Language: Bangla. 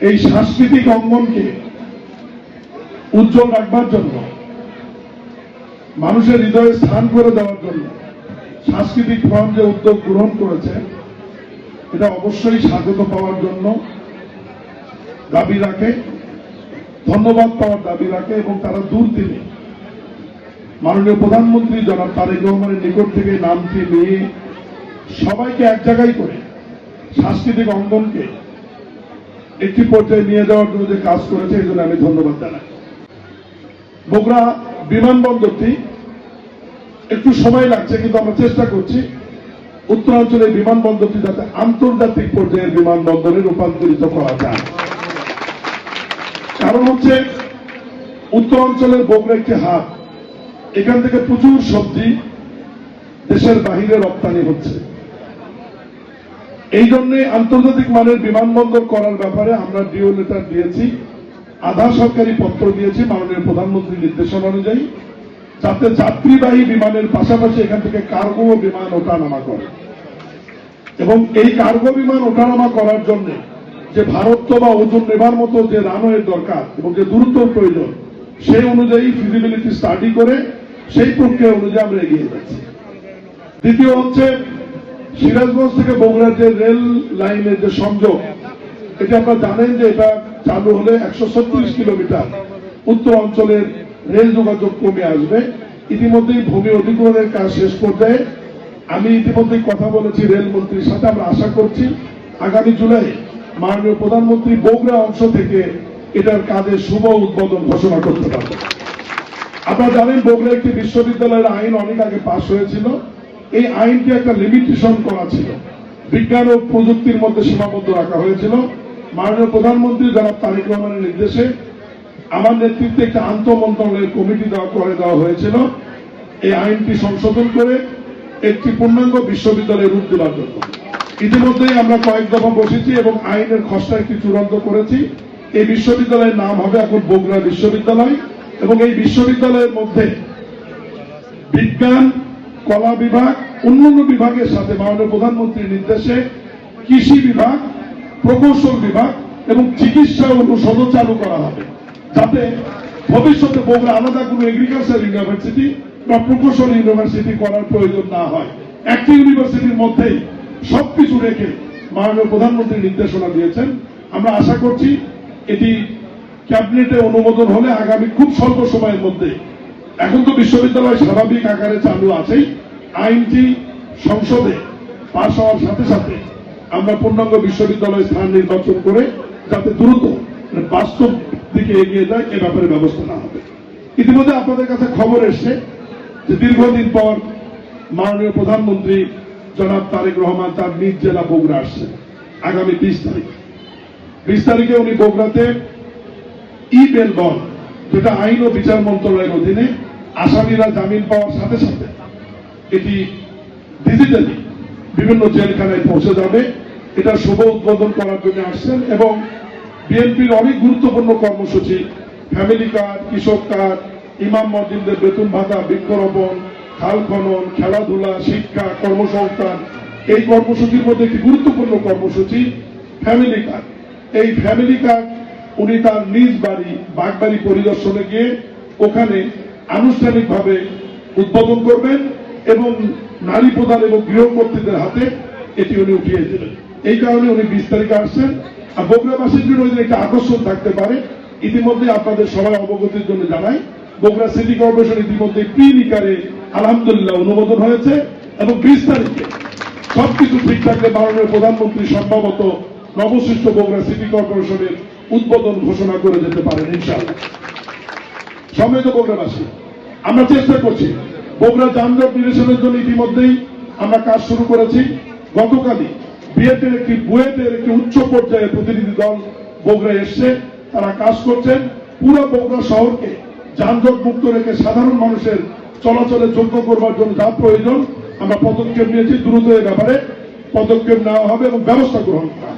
এই সাংস্কৃতিক অঙ্গনকে উজ্জ্বল রাখবার জন্য, মানুষের হৃদয়ে স্থান করে দেওয়ার জন্য সাংস্কৃতিক ফোরাম যে উদ্যোগ গ্রহণ করেছে, এটা অবশ্যই স্বাগত পাওয়ার জন্য দাবি রাখে, ধন্যবাদ পাওয়ার দাবি রাখে। এবং তারা দুর্দিনে মাননীয় প্রধানমন্ত্রী জনাব তারেক রহমানের নিকট থেকে নামটি নিয়ে সবাইকে এক জায়গায় করে সাংস্কৃতিক অঙ্গনকে একটি পর্যায়ে নিয়ে যাওয়ার জন্য যে কাজ করেছে, এই জন্য আমি ধন্যবাদ জানাই। বগুড়া বিমানবন্দরটি একটু সময় লাগছে, কিন্তু আমরা চেষ্টা করছি উত্তরাঞ্চলের বিমানবন্দরটি যাতে আন্তর্জাতিক পর্যায়ের বিমানবন্দরে রূপান্তরিত করা যায়। কারণ হচ্ছে উত্তরাঞ্চলের বগুড়া একটি হাট, এখান থেকে প্রচুর সবজি দেশের বাহিরে রপ্তানি হচ্ছে। এই জন্য আন্তর্জাতিক মানের বিমানবন্দর করার ব্যাপারে আমরা ডিও লেটার দিয়েছি, আধা সরকারি পত্র দিয়েছি মাননীয় প্রধানমন্ত্রীর নির্দেশনা অনুযায়ী, যাতে যাত্রীবাহী বিমানের পাশাপাশি এখান থেকে কার্গো বিমান ওঠানামা করে। এবং এই কার্গো বিমান ওঠানামা করার জন্য যে ভারত বা ওজন নেবার মতো যে রানওয়ের দরকার এবং যে দূরত্ব প্রয়োজন, সেই অনুযায়ী ফিজিবিলিটি স্টাডি করে সেই প্রক্রিয়া অনুযায়ী আমরা এগিয়ে যাচ্ছি। দ্বিতীয় হচ্ছে সিরাজগঞ্জ থেকে বগুড়ার যে রেল লাইনের যে সংযোগ, এটা আপনারা জানেন যে এটা চালু হলে 136 কিলোমিটার উত্তর অঞ্চলের রেল যোগাযোগ কমে আসবে। ইতিমধ্যেই ভূমি অধিগ্রহণের কাজ শেষ পর্যায়ে। আমি ইতিমধ্যেই কথা বলেছি রেলমন্ত্রীর সাথে, আমরা আশা করছি আগামী জুলাই মাননীয় প্রধানমন্ত্রী বগুড়া অংশ থেকে এটার কাজের শুভ উদ্বোধন ঘোষণা করতে পারবে। আপনারা জানেন বগুড়া একটি বিশ্ববিদ্যালয়ের আইন অনেক আগে পাশ হয়েছিল। এই আইনটি একটা লিমিটেশন করা ছিল, বিজ্ঞান ও প্রযুক্তির মধ্যে সীমাবদ্ধ রাখা হয়েছিল। মাননীয় প্রধানমন্ত্রী জনাব তারেক রহমানের নির্দেশে আমার নেতৃত্বে একটা আন্তঃমন্ত্রণালয়ের কমিটি করে দেওয়া হয়েছিল এই আইনটি সংশোধন করে একটি পূর্ণাঙ্গ বিশ্ববিদ্যালয়ের রূপ দেওয়ার জন্য। ইতিমধ্যেই আমরা কয়েক দফা বসেছি এবং আইনের খসড়া একটি চূড়ান্ত করেছি। এই বিশ্ববিদ্যালয়ের নাম হবে এখন বগুড়া বিশ্ববিদ্যালয় এবং এই বিশ্ববিদ্যালয়ের মধ্যে বিজ্ঞান, কলা বিভাগ, অন্যান্য বিভাগের সাথে মাননীয় প্রধানমন্ত্রীর নির্দেশে কৃষি বিভাগ, প্রকৌশল বিভাগ এবং চিকিৎসা অনুষদও চালু করা হবে, যাতে ভবিষ্যতে বগুড়া আলাদা কোনো এগ্রিকালচার ইউনিভার্সিটি বা প্রকৌশল ইউনিভার্সিটি করার প্রয়োজন না হয়। একটি ইউনিভার্সিটির মধ্যেই সবকিছু রেখে মাননীয় প্রধানমন্ত্রী নির্দেশনা দিয়েছেন। আমরা আশা করছি এটি ক্যাবিনেটে অনুমোদন হলে আগামী খুব স্বল্প সময়ের মধ্যে, এখন তো বিশ্ববিদ্যালয় স্বাভাবিক আকারে চালু আছেই, আইনটি সংসদে পাশ হওয়ার সাথে সাথে আমরা পূর্ণাঙ্গ বিশ্ববিদ্যালয় স্থান নির্বাচন করে যাতে দ্রুত বাস্তব দিকে এগিয়ে যায় এ ব্যাপারে ব্যবস্থা না হবে। ইতিমধ্যে আপনাদের কাছে খবর এসছে যে দীর্ঘদিন পর মাননীয় প্রধানমন্ত্রী জনাব তারেক রহমান তার নিজ জেলা বগুড়া আসছেন আগামী 20 তারিখ। 20 তারিখে উনি বগুড়াতে ই-বেল বন্ড, যেটা আইন ও বিচার মন্ত্রণালয়ের অধীনে আসামিরা জামিন পাওয়ার সাথে সাথে এটি ডিজিটালি বিভিন্ন জেলখানায় পৌঁছে যাবে, এটা শুভ উদ্বোধন করার জন্য আসছেন। এবং বিএনপির অনেক গুরুত্বপূর্ণ কর্মসূচি, ফ্যামিলি কার্ড, কৃষক কার্ড, ইমাম মসজিদদের বেতন ভাতা, বৃক্ষরোপণ, খাল খনন, খেলাধুলা, শিক্ষা, কর্মসংস্থান, এই কর্মসূচির মধ্যে একটি গুরুত্বপূর্ণ কর্মসূচি ফ্যামিলি কার্ড। এই ফ্যামিলি কার্ড উনি তার নিজ বাড়ি বাগবাড়ি পরিদর্শনে গিয়ে ওখানে আনুষ্ঠানিকভাবে উদ্বোধন করবেন এবং নারী প্রধান এবং গৃহকর্ত্রীদের হাতে এটি উনি উঠিয়ে দেবেন। এই কারণে উনি 20 তারিখে আসছেন। আর বগুড়াবাসীর জন্য ওই দিন একটা আকর্ষণ থাকতে পারে। ইতিমধ্যে আপনাদের সবাই অবগতির জন্য জানাই, বগুড়া সিটি কর্পোরেশন ইতিমধ্যে প্রি-নিকারে আলহামদুলিল্লাহ অনুমোদন হয়েছে এবং 20 তারিখে সবকিছু ঠিক থাকলে মাননীয় প্রধানমন্ত্রী সম্ভবত নবসৃষ্ট বগুড়া সিটি কর্পোরেশনের উদ্বোধন ঘোষণা করে যেতে পারেন ইনশাআল্লাহ। সম্মানিত বগুড়াবাসী, আমরা চেষ্টা করছি বগুড়া যানজট নিরসনের জন্য। ইতিমধ্যেই আমরা কাজ শুরু করেছি। গতকালই বুয়েটের একটি উচ্চ পর্যায়ের প্রতিনিধি দল বগুড়ায় এসছে, তারা কাজ করছেন। পুরো বগুড়া শহরকে যানজট মুক্ত রেখে সাধারণ মানুষের চলাচলের যোগ্য করবার জন্য যা প্রয়োজন আমরা পদক্ষেপ নিয়েছি, দ্রুত এ ব্যাপারে পদক্ষেপ নেওয়া হবে এবং ব্যবস্থা গ্রহণ করা হবে।